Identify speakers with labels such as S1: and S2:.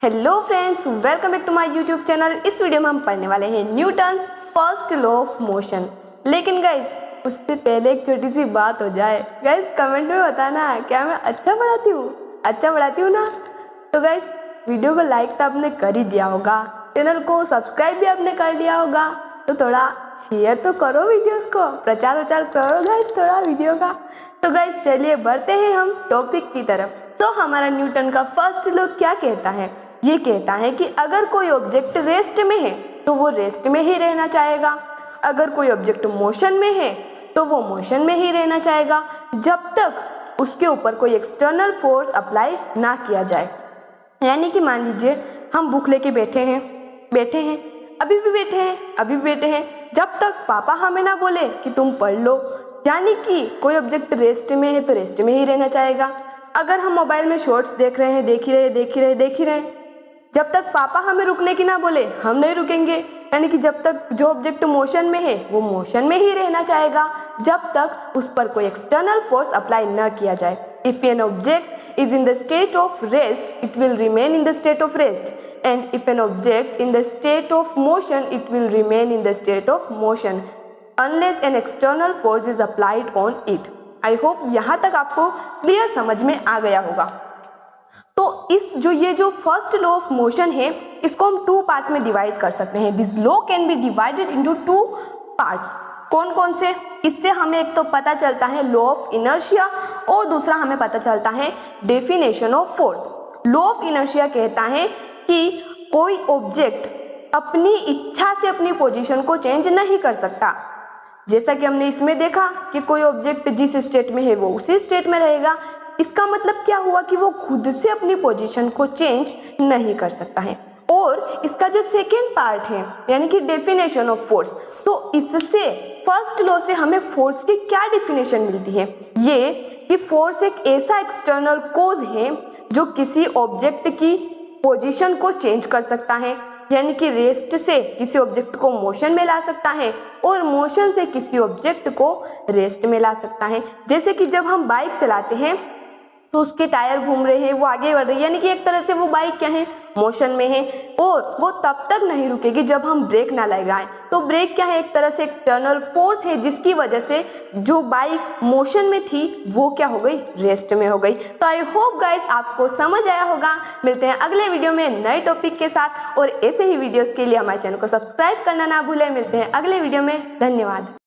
S1: Hello friends, welcome back to my YouTube channel. इस video में हम पढ़ने वाले हैं Newton's first law of motion. लेकिन गाइस उससे पहले एक छोटी सी बात हो जाए। गाइस कमेंट में बताना क्या मैं अच्छा पढ़ाती हूँ ना। तो गाइस वीडियो को लाइक तो आपने कर ही दिया होगा, चैनल को सब्सक्राइब भी आपने कर लिया होगा, तो थोड़ा शेयर तो करो वीडियोस को, प्रचार करो गाइस थोड़ा वीडियो का। तो गाइस चलिए बढ़ते हैं हम टॉपिक की तरफ। तो हमारा न्यूटन का फर्स्ट लॉ क्या कहता है? ये कहता है कि अगर कोई ऑब्जेक्ट रेस्ट में है तो वो रेस्ट में ही रहना चाहेगा, अगर कोई ऑब्जेक्ट मोशन में है तो वो मोशन में ही रहना चाहेगा, जब तक उसके ऊपर कोई एक्सटर्नल फोर्स अप्लाई ना किया जाए। यानी कि मान लीजिए हम बुक लेके बैठे हैं, अभी भी बैठे हैं, जब तक पापा हमें ना बोले कि तुम पढ़ लो। यानी कि कोई ऑब्जेक्ट रेस्ट में है तो रेस्ट में ही रहना चाहेगा। अगर हम मोबाइल में शॉर्ट्स देख रहे हैं, देख ही रहे, जब तक पापा हमें रुकने की ना बोले हम नहीं रुकेंगे। यानी कि जब तक जो ऑब्जेक्ट मोशन में है वो मोशन में ही रहना चाहेगा, जब तक उस पर कोई एक्सटर्नल फोर्स अप्लाई न किया जाए। If an object is in the state of rest it will remain in the state of rest, and if an object in the state of motion it will remain in the state of motion unless an external force is applied on it. I hope यहाँ तक आपको clear समझ में आ गया होगा। तो ये जो फर्स्ट लॉ ऑफ मोशन है इसको हम टू पार्ट्स में डिवाइड कर सकते हैं। This law can be divided into two parts. कौन कौन से? इससे हमें एक तो पता चलता है लॉ ऑफ इनर्शिया और दूसरा हमें पता चलता है definition of force. Law of inertia कहता है कि कोई ऑब्जेक्ट अपनी इच्छा से अपनी पोजीशन को चेंज नहीं कर सकता। जैसा कि हमने इसमें देखा कि कोई ऑब्जेक्ट जिस स्टेट में है वो उसी स्टेट में रहेगा। इसका मतलब क्या हुआ कि वो खुद से अपनी पोजीशन को चेंज नहीं कर सकता है। और इसका जो सेकेंड पार्ट है यानी कि डेफिनेशन ऑफ फोर्स, तो इससे फर्स्ट लॉ से हमें फोर्स की क्या डेफिनेशन मिलती है? ये कि फोर्स एक ऐसा एक्सटर्नल कोज है जो किसी ऑब्जेक्ट की पोजीशन को चेंज कर सकता है, यानी कि रेस्ट से किसी ऑब्जेक्ट को मोशन में ला सकता है और मोशन से किसी ऑब्जेक्ट को रेस्ट में ला सकता है। जैसे कि जब हम बाइक चलाते हैं तो उसके टायर घूम रहे हैं, वो आगे बढ़ रही है, यानी कि एक तरह से वो बाइक क्या है, मोशन में है, और वो तब तक नहीं रुकेगी जब हम ब्रेक ना लगाएं। तो ब्रेक क्या है? एक तरह से एक्सटर्नल फोर्स है जिसकी वजह से जो बाइक मोशन में थी वो क्या हो गई, रेस्ट में हो गई। तो आई होप गाइस आपको समझ आया होगा। मिलते हैं अगले वीडियो में नए टॉपिक के साथ, और ऐसे ही वीडियोस के लिए हमारे चैनल को सब्सक्राइब करना ना भूलें। मिलते हैं अगले वीडियो में, धन्यवाद।